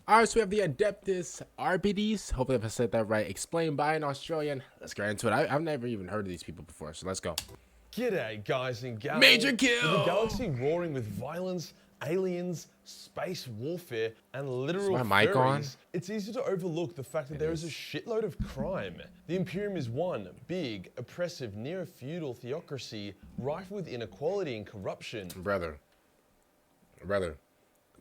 All right, so we have the Adeptus Arbites. Hopefully, if I said that right. Explained by an Australian. Let's get into it. I've never even heard of these people before, so let's go. G'day guys and gals. With a Majorkill. galaxy roaring with violence, aliens, space warfare, and Is literal my mic on? furries, it's easy to overlook the fact that there is a shitload of crime. The Imperium is one big, oppressive, neo-feudal theocracy rife with inequality and corruption. Brother,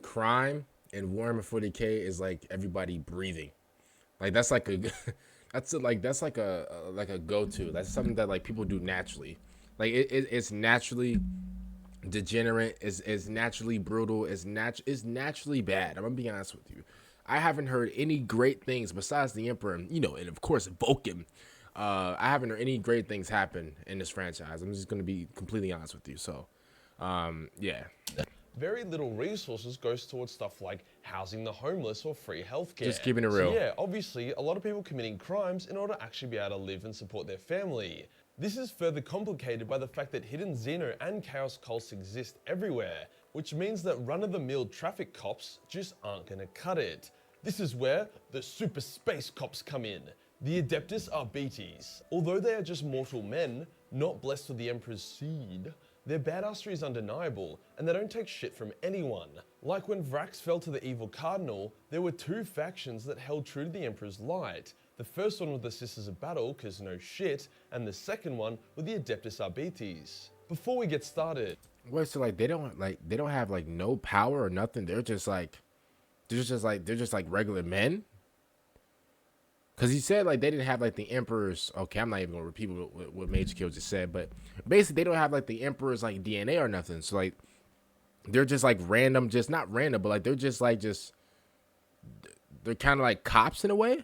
crime in Warhammer 40k is like everybody breathing. Like that's like a, that's like a go-to. That's something that like people do naturally. Like it's naturally degenerate, is naturally brutal, is naturally bad. I'm gonna be honest with you. I haven't heard any great things besides the Emperor, and of course Vulcan. I haven't heard any great things happen in this franchise. I'm just gonna be completely honest with you. So, yeah. Very little resources goes towards stuff like housing the homeless or free healthcare. Just keeping it real. So yeah, obviously, a lot of people committing crimes in order to actually be able to live and support their family. This is further complicated by the fact that hidden Xeno and Chaos cults exist everywhere, which means that run-of-the-mill traffic cops just aren't gonna cut it. This is where the super space cops come in. The Adeptus Arbites. Although they are just mortal men, not blessed with the Emperor's seed, their badassery is undeniable, and they don't take shit from anyone. Like when Vrax fell to the evil Cardinal, there were two factions that held true to the Emperor's light. The first one with the Sisters of Battle, cause no shit, and the second one with the Adeptus Arbites. Before we get started... Wait, so like they don't have like no power or nothing. They're just like regular men. Cause he said like they didn't have like the Emperor's. Okay, I'm not even gonna repeat what Majorkill just said, but basically they don't have like the Emperor's like DNA or nothing. So like they're just like random, just not random, but like they're kind of like cops in a way.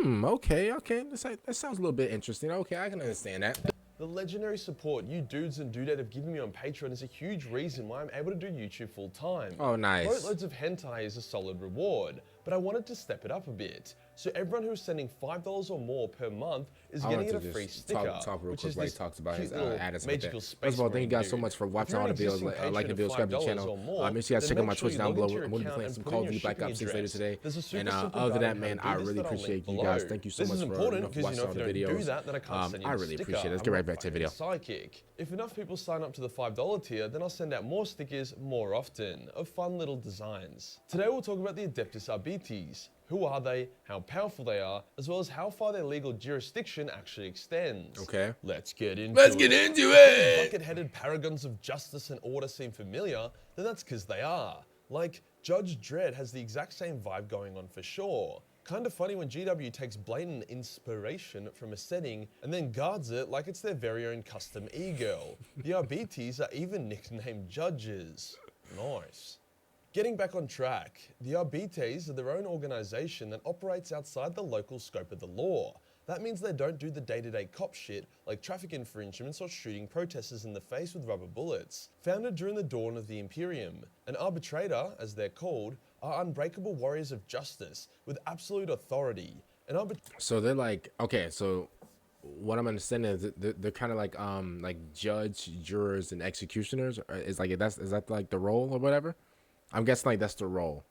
Okay. That sounds a little bit interesting. Okay, I can understand that. The legendary support you dudes and dudette have given me on Patreon is a huge reason why I'm able to do YouTube full time. Oh, nice. Boatloads of hentai is a solid reward, but I wanted to step it up a bit. So everyone who's sending $5 or more per month is getting a free sticker, talk real which quick is while he this talks about his cute little Adeptus magical Arbites. space First of all, thank you guys so dude. much for If watching you're all an the videos. existing patron Like the of videos, subscribe to the $5 channel. or more, Make sure you guys check then out my make sure Twitch you down log below. into your We're going to be account playing and some put Call in of your Duty Black shipping Ops 6 later address. today. There's a super And simple other than guide that, on man, how I to do really this that I'll appreciate link you below. guys. Thank you so This much is for important because watching if all you the don't do videos. that, then I can't send you I the really sticker. appreciate it. Let's I'm get right not back to the fucking video. Psychic. If enough people sign up to the $5 tier, then I'll send out more stickers more often of fun little designs. Today we'll talk about the Adeptus Arbites. Who are they, how powerful they are, as well as how far their legal jurisdiction actually extends. Okay. Let's get into Let's get into If it. bucket-headed paragons of justice and order seem familiar, then that's because they are. Like, Judge Dredd has the exact same vibe going on for sure. Kind of funny when GW takes blatant inspiration from a setting and then guards it like it's their very own custom e-girl. The Arbites are even nicknamed judges. Nice. Getting back on track, the Arbites are their own organization that operates outside the local scope of the law. That means they don't do the day-to-day cop shit like traffic infringements or shooting protesters in the face with rubber bullets. Founded during the dawn of the Imperium, an arbitrator, as they're called, are unbreakable warriors of justice with absolute authority. So they're like, okay, so what I'm understanding is that they're kind of like judge, jurors, and executioners. Is that like the role or whatever? I'm guessing like that's the role.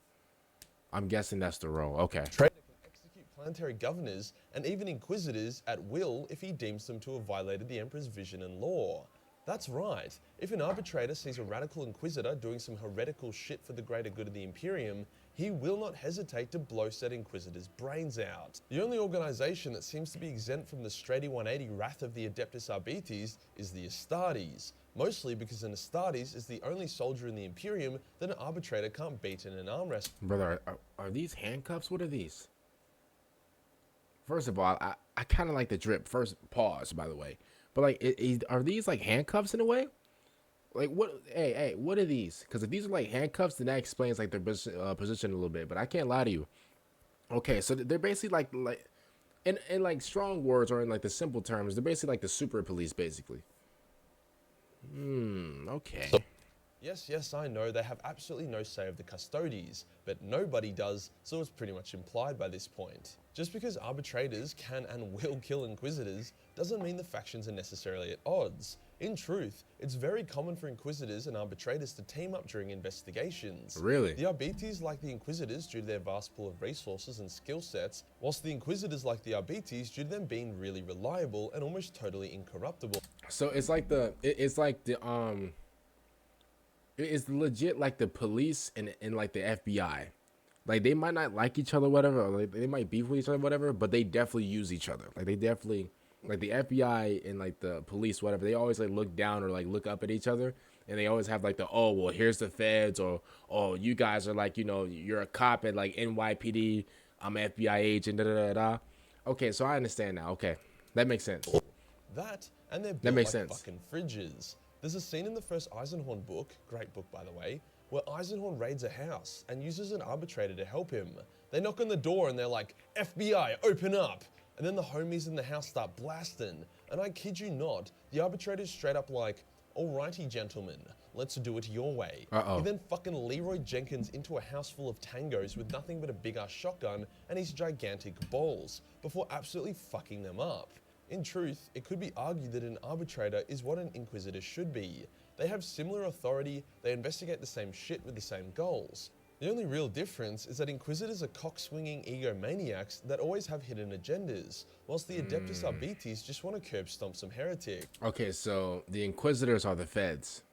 Okay. Trader can execute planetary governors and even inquisitors at will if he deems them to have violated the Emperor's vision and law. That's right. If an arbitrator sees a radical inquisitor doing some heretical shit for the greater good of the Imperium, he will not hesitate to blow said inquisitor's brains out. The only organization that seems to be exempt from the straighty 180 wrath of the Adeptus Arbites is the Astartes, mostly because an Astartes is the only soldier in the Imperium that an arbitrator can't beat in an arm wrestle. Brother, are these handcuffs? What are these? First of all, I kind of like the drip. First, pause, by the way. But like, are these like handcuffs in a way? Like what? Hey, what are these? Because if these are like handcuffs, then that explains like their position a little bit. But I can't lie to you. Okay, so they're basically like in like strong words or in like the simple terms, they're basically like the super police, basically. Okay. Yes, I know they have absolutely no say of the Custodes, but nobody does, so it's pretty much implied by this point. Just because arbitrators can and will kill inquisitors doesn't mean the factions are necessarily at odds. In truth, it's very common for Inquisitors and Arbitrators to team up during investigations. Really? The Arbites like the Inquisitors due to their vast pool of resources and skill sets, whilst the Inquisitors like the Arbites due to them being really reliable and almost totally incorruptible. So it's like it's legit like the police and like the FBI. Like they might not like each other, whatever, or like they might beef with each other, whatever, but they definitely use each other. Like they definitely, like the FBI and like the police, whatever, they always like look down or like look up at each other, and they always have like the, oh well, here's the feds, or oh, you guys are like, you know, you're a cop at like NYPD, I'm an FBI agent, da da da da. Okay, so I understand now. Okay, that makes sense. That, and they're built makes like sense. fucking fridges. There's a scene in the first Eisenhorn book, great book by the way, where Eisenhorn raids a house and uses an arbitrator to help him. They knock on the door and they're like, FBI, open up! And then the homies in the house start blasting. And I kid you not, the arbitrator's straight up like, alrighty gentlemen, let's do it your way. Uh-oh. He then fucking Leroy Jenkins into a house full of tangos with nothing but a big ass shotgun and his gigantic balls, before absolutely fucking them up. In truth, it could be argued that an arbitrator is what an inquisitor should be. They have similar authority, they investigate the same shit with the same goals. The only real difference is that inquisitors are cock-swinging egomaniacs that always have hidden agendas, whilst the Adeptus Arbites just want to curb stomp some heretic. Okay, so the Inquisitors are the feds.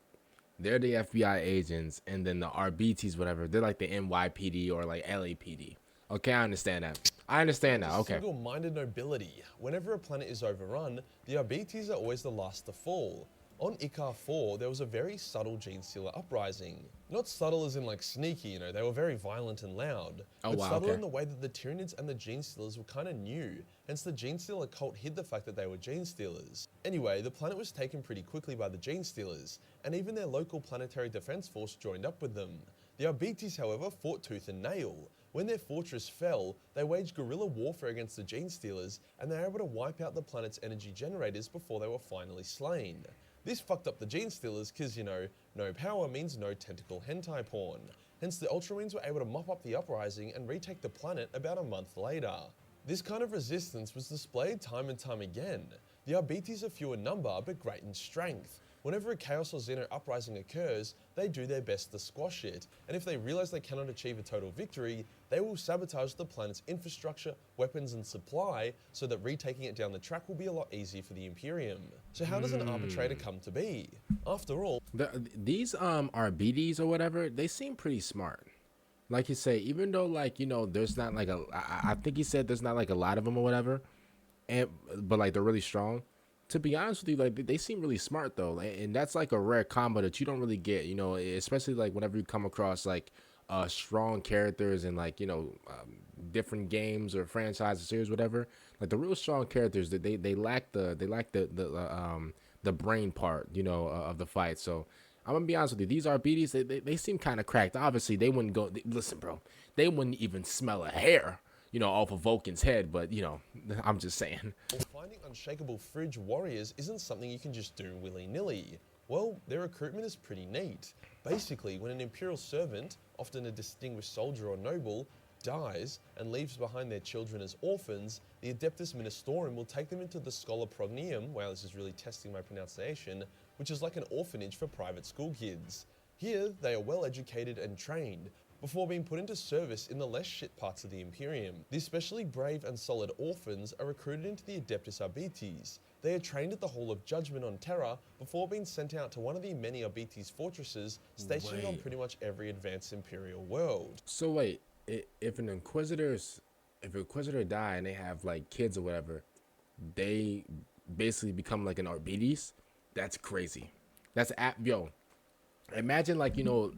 They're the FBI agents, and then the Arbites, whatever, they're like the NYPD or like LAPD. Okay, I understand that. I understand now. Okay. Single-minded nobility. Whenever a planet is overrun, the Arbites are always the last to fall. On Ikar 4, there was a very subtle Genestealer uprising. Not subtle as in like sneaky, you know, they were very violent and loud. Oh, but wow, subtle okay. in the way that the Tyranids and the Genestealers were kind of new, hence the Genestealer cult hid the fact that they were Genestealers. Anyway, the planet was taken pretty quickly by the Genestealers, and even their local planetary defense force joined up with them. The Arbites, however, fought tooth and nail. When their fortress fell, they waged guerrilla warfare against the Genestealers, and they were able to wipe out the planet's energy generators before they were finally slain. This fucked up the Genestealers because, you know, no power means no tentacle hentai porn. Hence the Ultramarines were able to mop up the uprising and retake the planet about a month later. This kind of resistance was displayed time and time again. The Arbites are few in number but great in strength. Whenever a Chaos or Xeno uprising occurs, they do their best to squash it, and if they realize they cannot achieve a total victory, they will sabotage the planet's infrastructure, weapons and supply, so that retaking it down the track will be a lot easier for the Imperium. So how does an arbitrator come to be? After all, These Arbites or whatever, they seem pretty smart. Like you say, even though like, you know, there's not like I think he said there's not like a lot of them or whatever, but like they're really strong. To be honest with you, like they seem really smart though, and that's like a rare combo that you don't really get, you know, especially like whenever you come across like strong characters in like, you know, different games or franchises, series, whatever. Like the real strong characters that they lack the brain part, you know, of the fight. So I'm gonna be honest with you, these RBDs they seem kind of cracked. Obviously, they wouldn't go. Listen, bro, they wouldn't even smell a hair, you know, off of Vulcan's head. But you know, I'm just saying. Well, finding unshakable fridge warriors isn't something you can just do willy-nilly. Well, their recruitment is pretty neat. Basically, when an Imperial servant, often a distinguished soldier or noble, dies and leaves behind their children as orphans, the Adeptus Ministorum will take them into the Schola Prognium, wow, this is really testing my pronunciation, which is like an orphanage for private school kids. Here, they are well educated and trained, before being put into service in the less shit parts of the Imperium. The especially brave and solid orphans are recruited into the Adeptus Arbites. They are trained at the Hall of Judgment on Terra before being sent out to one of the many Arbites fortresses stationed on pretty much every advanced Imperial world. So wait, if an Inquisitor die and they have like kids or whatever, they basically become like an Arbites? That's crazy. That's yo. Imagine like, you know,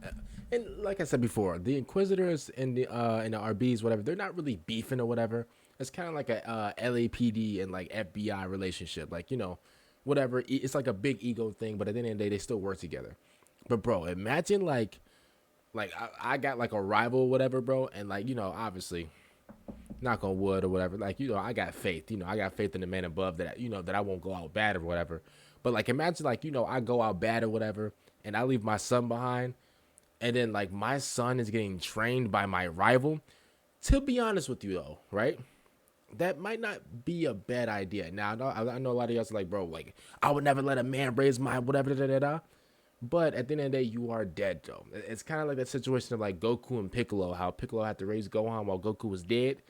and like I said before, the Inquisitors and the RBs, whatever, they're not really beefing or whatever. It's kind of like a LAPD and like FBI relationship, like, you know, whatever. It's like a big ego thing, but at the end of the day, they still work together. But bro, imagine like I got like a rival or whatever, bro, and like, you know, obviously, knock on wood or whatever, like, you know, I got faith, you know, I got faith in the man above that, you know, that I won't go out bad or whatever. But like, imagine like, you know, I go out bad or whatever, and I leave my son behind, and then like my son is getting trained by my rival. To be honest with you though, right? that might not be a bad idea. Now, I know a lot of y'all are like, bro, like, I would never let a man raise my whatever, da, da, da. But at the end of the day, you are dead, though. It's kind of like that situation of like Goku and Piccolo, how Piccolo had to raise Gohan while Goku was dead.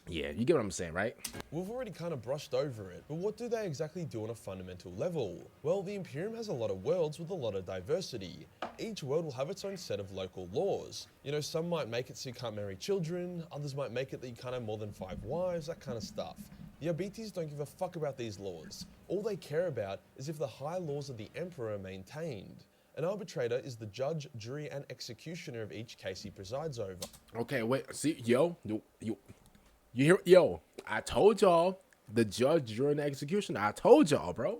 Yeah, you get what I'm saying, right? We've already kind of brushed over it, but what do they exactly do on a fundamental level? Well, the Imperium has a lot of worlds with a lot of diversity. Each world will have its own set of local laws. You know, some might make it so you can't marry children, others might make it that you can't have more than 5 wives, that kind of stuff. The Arbites don't give a fuck about these laws. All they care about is if the high laws of the Emperor are maintained. An arbitrator is the judge, jury, and executioner of each case he presides over. Okay, wait, see, you hear, yo, I told y'all, the judge during the execution, I told y'all, bro.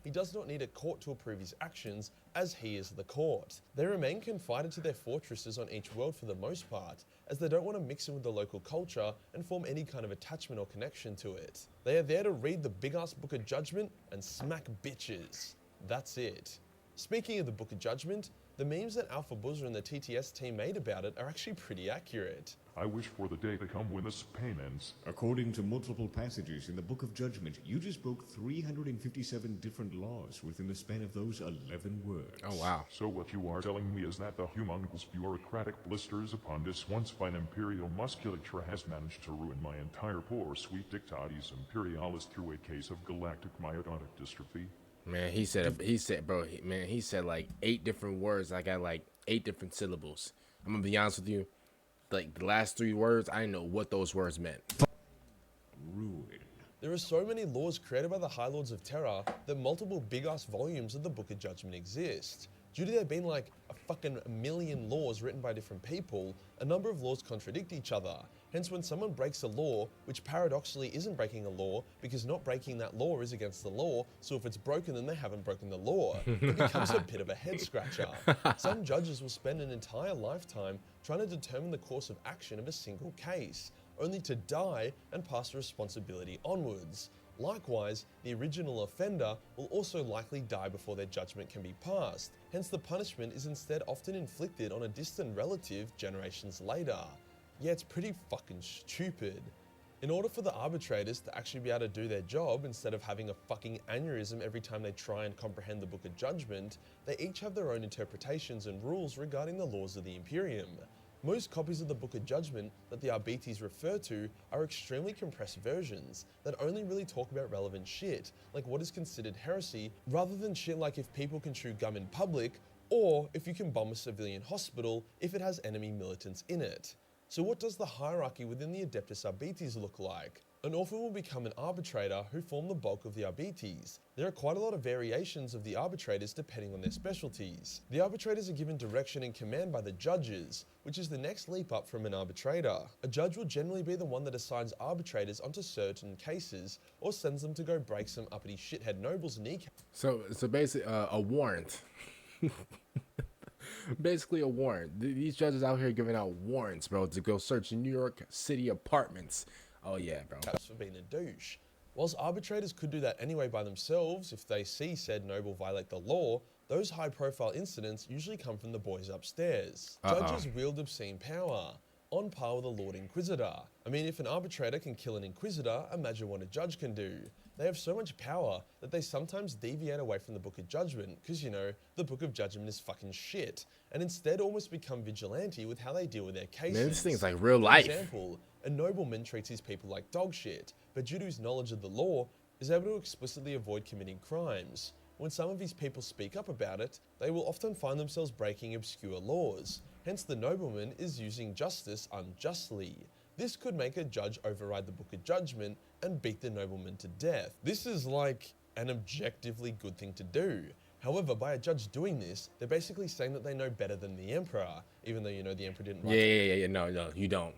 He does not need a court to approve his actions, as he is the court. They remain confined to their fortresses on each world for the most part, as they don't want to mix in with the local culture and form any kind of attachment or connection to it. They are there to read the big-ass Book of Judgment and smack bitches. That's it. Speaking of the Book of Judgment, the memes that Alpha Buzzer and the TTS team made about it are actually pretty accurate. I wish for the day to come when this pain ends. According to multiple passages in the Book of Judgment, you just broke 357 different laws within the span of those 11 words. Oh, wow. So what you are telling me is that the humongous bureaucratic blisters upon this once fine imperial musculature has managed to ruin my entire poor sweet dictatis imperialis through a case of galactic myotic dystrophy? Man, he said, bro, he said like 8 different words. I got like 8 different syllables. I'm gonna be honest with you. Like the last 3 words, I didn't know what those words meant. Ruin. There are so many laws created by the High Lords of Terror that multiple big-ass volumes of the Book of Judgment exist. Due to there being like a fucking million laws written by different people, a number of laws contradict each other. Hence, when someone breaks a law, which paradoxically isn't breaking a law, because not breaking that law is against the law, so if it's broken then they haven't broken the law, it becomes a bit of a head scratcher. Some judges will spend an entire lifetime trying to determine the course of action of a single case, only to die and pass the responsibility onwards. Likewise, the original offender will also likely die before their judgment can be passed, hence the punishment is instead often inflicted on a distant relative generations later. Yeah, it's pretty fucking stupid. In order for the arbitrators to actually be able to do their job instead of having a fucking aneurysm every time they try and comprehend the Book of Judgment, they each have their own interpretations and rules regarding the laws of the Imperium. Most copies of the Book of Judgment that the Arbites refer to are extremely compressed versions that only really talk about relevant shit, like what is considered heresy, rather than shit like if people can chew gum in public, or if you can bomb a civilian hospital if it has enemy militants in it. So what does the hierarchy within the Adeptus Arbites look like? An orphan will become an arbitrator who form the bulk of the Arbites. There are quite a lot of variations of the arbitrators depending on their specialties. The arbitrators are given direction and command by the judges, which is the next leap up from an arbitrator. A judge will generally be the one that assigns arbitrators onto certain cases, or sends them to go break some uppity shithead nobles' kneecaps. So basically, a warrant. Basically a warrant. These judges out here giving out warrants, bro, to go search New York City apartments. Oh yeah, bro. For being a douche. Whilst arbitrators could do that anyway by themselves if they see said noble violate the law, those high-profile incidents usually come from the boys upstairs. Judges wield obscene power, on par with a Lord Inquisitor. I mean, if an arbitrator can kill an Inquisitor, imagine what a judge can do. They have so much power that they sometimes deviate away from the Book of Judgment, because, you know, the Book of Judgment is fucking shit, and instead almost become vigilante with how they deal with their cases. Man, this thing's like real life. For example, a nobleman treats his people like dog shit, but due to his knowledge of the law, is able to explicitly avoid committing crimes. When some of his people speak up about it, they will often find themselves breaking obscure laws. Hence the nobleman is using justice unjustly. This could make a judge override the Book of Judgment and beat the nobleman to death. This is like an objectively good thing to do. However, by a judge doing this, they're basically saying that they know better than the Emperor, even though, you know, the Emperor didn't write Yeah. No, you don't.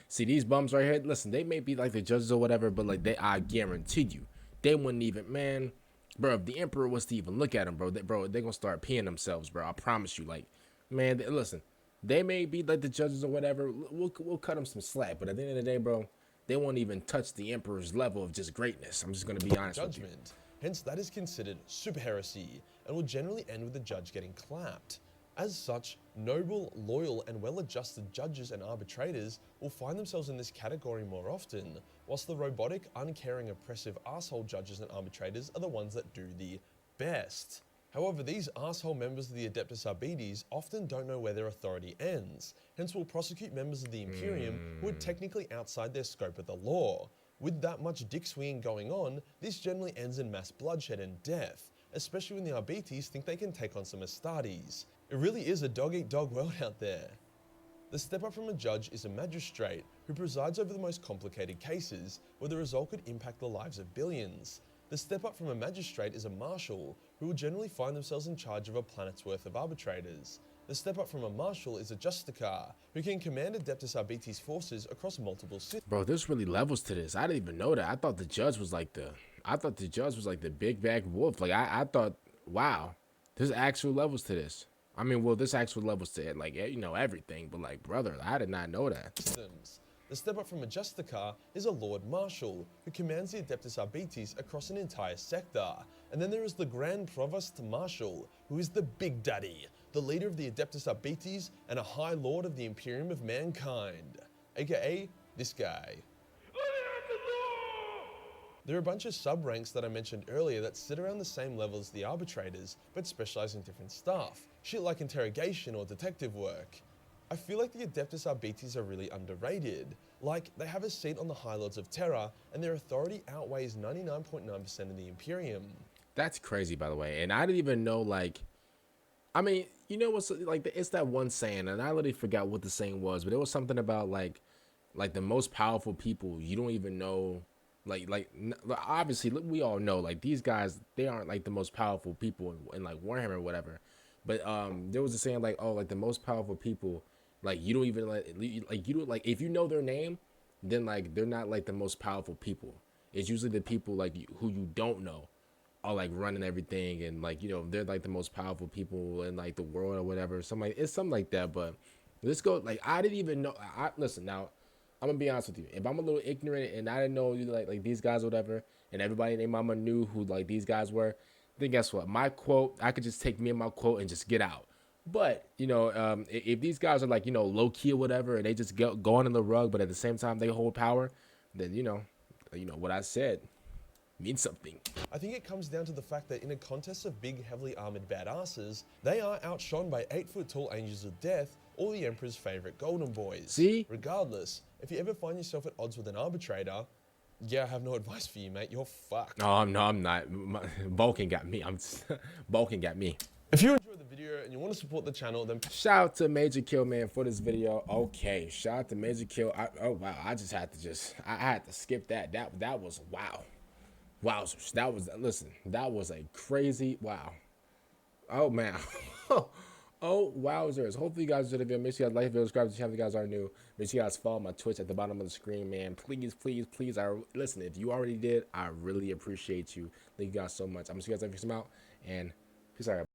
See, these bums right here, listen, they may be like the judges or whatever, but like I guarantee you, they wouldn't even, man, bro, if the Emperor was to even look at them, they're gonna start peeing themselves, bro. I promise you, like, man, listen, they may be like the judges or whatever, we'll cut them some slack, but at the end of the day, bro, they won't even touch the Emperor's level of just greatness. I'm just gonna be honest with you. Hence, that is considered super heresy and will generally end with the judge getting clapped. As such, noble, loyal, and well-adjusted judges and arbitrators will find themselves in this category more often, whilst the robotic, uncaring, oppressive asshole judges and arbitrators are the ones that do the best. However, these asshole members of the Adeptus Arbites often don't know where their authority ends, hence will prosecute members of the Imperium who are technically outside their scope of the law. With that much dick swinging going on, this generally ends in mass bloodshed and death, especially when the Arbites think they can take on some Astartes. It really is a dog-eat-dog world out there. The step up from a judge is a magistrate who presides over the most complicated cases where the result could impact the lives of billions. The step up from a magistrate is a marshal who will generally find themselves in charge of a planet's worth of arbitrators. The step up from a marshal is a justicar who can command Adeptus Arbites forces across multiple cities. Bro, there's really levels to this. I didn't even know that. I thought the judge was like the big bad wolf. Like I thought, wow, there's actual levels to this. I mean, well, there's actual levels to it, like, you know, everything. But like, brother, I did not know that. The step up from a justicar is a Lord Marshal who commands the Adeptus Arbites across an entire sector. And then there is the Grand Provost Marshal, who is the Big Daddy, the leader of the Adeptus Arbites and a High Lord of the Imperium of Mankind, aka this guy. There are a bunch of sub-ranks that I mentioned earlier that sit around the same level as the arbitrators, but specialize in different stuff. Shit like interrogation or detective work. I feel like the Adeptus Arbites are really underrated. Like, they have a seat on the High Lords of Terror, and their authority outweighs 99.9% of the Imperium. That's crazy, by the way. And I didn't even know, like, I mean, you know what's, like, it's that one saying, and I literally forgot what the saying was, but it was something about, like the most powerful people, you don't even know, obviously, we all know, like, these guys, they aren't, like, the most powerful people in like, Warhammer or whatever. But there was a saying, like, oh, like, the most powerful people, like, you don't even, like, you don't, like, if you know their name, then, like, they're not, like, the most powerful people. It's usually the people, like, who you don't know are, like, running everything, and, like, you know, they're, like, the most powerful people in, like, the world or whatever. It's something like that. But let's go, like, I didn't even know. Listen, now, I'm gonna be honest with you. If I'm a little ignorant and I didn't know, like these guys or whatever, and everybody and their mama knew who, like, these guys were, then guess what? My quote, I could just take me and my quote and just get out. But, you know, if these guys are, like, you know, low key or whatever, and they just go on in the rug, but at the same time they hold power, then, you know what I said means something. I think it comes down to the fact that in a contest of big, heavily armored badasses, they are outshone by 8-foot-tall angels of death or the Emperor's favorite golden boys. See? Regardless, if you ever find yourself at odds with an arbitrator, yeah, I have no advice for you, mate. You're fucked. No, I'm not. Vulcan got me. Vulcan got me. If you enjoyed the video and you want to support the channel, then shout out to Majorkill, man, for this video. Okay, shout out to Majorkill. Oh wow, I had to skip that. That was wow. Wowzers. That was a crazy wow. Oh man. Oh, wowzers. Hopefully you guys enjoyed the video. Make sure you guys like the video, subscribe to the channel if you guys are new. Make sure you guys follow my Twitch at the bottom of the screen, man. Please, please, please. Listen, if you already did, I really appreciate you. Thank you guys so much. I'm going to see you guys next time out, and peace out.